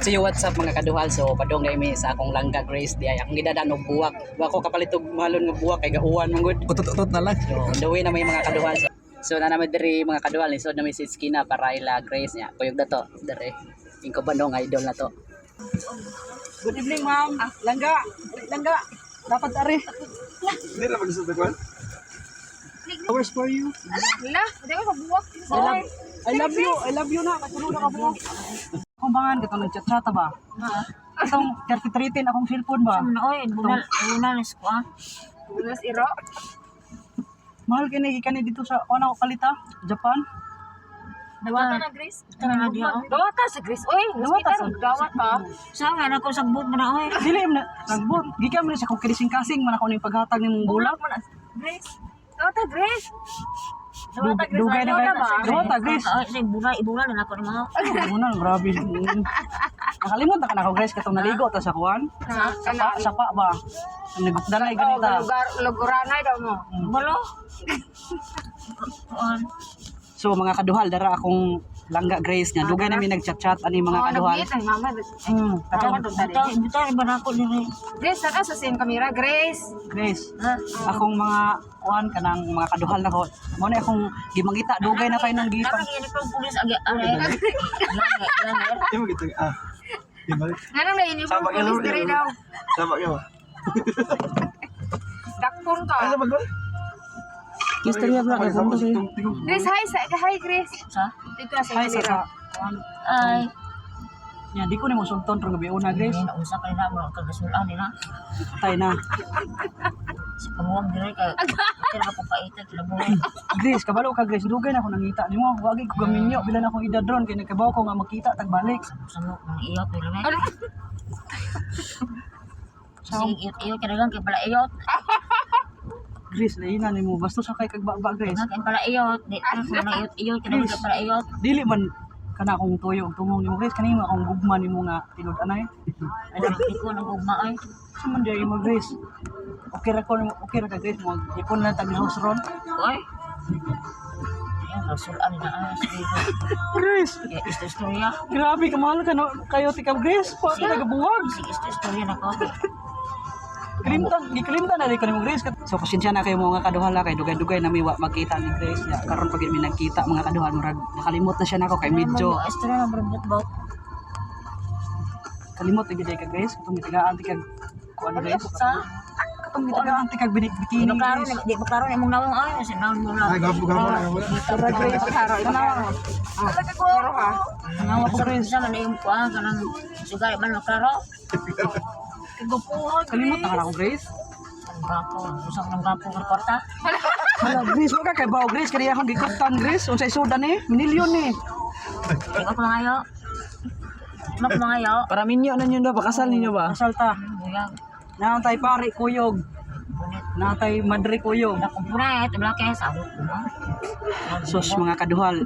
So what's up mga kaduhal, so padong na imi sa akong langga Grace di ay akong gidadaan og buwak. Wa ko kapalit og mahalon nga buwak kay gauwan man gud. Utot-utot na lang. So on the way na may mga kaduhal. So na naman diri mga kaduhal ni so na may skina para ila Grace niya. Kuyog dato diri. Ingko bandong idol na to. Good evening, ma'am. Langga. Langga. Dapat ari. Hindi na magsusutukan. Flowers for you. Ala, hindi ko kabuwak. I love you. I love you na. Katulog na ka po. Kung bangan, katong nag-chat-chat ba? Katong 33 akong cellphone ba? Oy, bunal ko ah. Bunas iro. Mahal kini dito sa ako kalita, Japan. Dawata na, Grace. Dawata sa Grace. Oy, Dawata sa dawat pa. Sa nga na ko sagbot mo na oy. Dili na nagbot. Gikan mo sa kung kirising-kasing man ako ning paghatag nimong bulak. Grace. Dawata, Grace. Dugay na kayo. Dawata, Grace. Ay, say ibula na ako ni mga. Ay, bunal, grabe. Nakalimot na ka na ako, Grace, katong naligo ta sa kuwan. Sapa ba? Nagdanay ganita. Luguranay daw mo. Balo. So mga kaduhal, dara akong langga Grace nga. Dugay namin nag-chat-chat ani mga kaduhal. Bitaw ba na ako ni Grace, saka sa same camera, Grace. Grace, akong mga kuan kanang mga kaduhal nako. Mo na akong gimangita dugay na kayo nang gipang. Nakakini pang pulis agi are. Langer. Hindi mo gitu. Di balik. Nganong na ini pang pulis dire daw. Sama ka ba? Dakpon ka. Ano ba ba? Istorya ba ka mo sa Grace, hi Grace. Sa? Dito na sa Hi sa camera. kuan. Ay. Nya di ko ni mo sulton trong gabi una Grace. Usa ka na mo kagasulan nila. Tay na. Si kamuang dire kay kaya ako paita kila mo. Grace, kabalo ka Grace, dugay na ako nangita nimo. Wagi ko gaminyo bilan ako idadron kay nagkabaw ko nga makita tag balik. Sano nang iyot nila na. Sige, iyot ka lang kay pala iyot. Grace, laina nimo basta sa kay kag baba Grace. Kay pala iyot, di ano ko na iyot ka lang kay pala iyot. Dili man kana akong tuyo ug tumong nimo Grace kanimo akong gugma nimo nga tilod anay. Ay di ko nang ugma ay. Suman diri mo Grace. Okay ra ka Grace mo ipon lang tag house ron. Oy. Ayan, rasulan na ay. Grace, Ya, istorya. grabe ka mahal ka no kayo tikam Grace. Pa ka nagabuwag. Sige, istorya na ko. Gikalimtan na rin ko nimo Grace. So pasensya na kayo mga kaduhala kay dugay-dugay na may magkita ni Grace. Ya, karon pag mi nagkita mga kaduhal murag nakalimot na siya nako kay medyo Istorya na berbut bau. kalimot na gid kay Grace katong gitagaan ti kag kuan Grace. Sa Katong gitagaan ti kag bikini Di klaro Grace. di klaro imong nawong ay sa nawong mo na. Ay, gapo-gapo na. Tara Grace, tara ina. Klaro ka. Nawong sa rin sa man yung kuan kanang sugay man klaro. Kagupuhan. Kalimot na ka ako Grace. Ang gapo, usang ng gapo ng kwarta. Hala Grace, wag ka kay bawo Grace kaya akong gikutan Grace. Unsay sudan ni? Minilyon ni. Ikaw pa ngayo. Mak mangayo. Para minyo na nyo na pakasal ninyo ba? Kasal ta. Buyag. Naantay pare kuyog. Naantay madre kuyog. Nakumpret, blake sa abot mo. Sos mga kaduhal.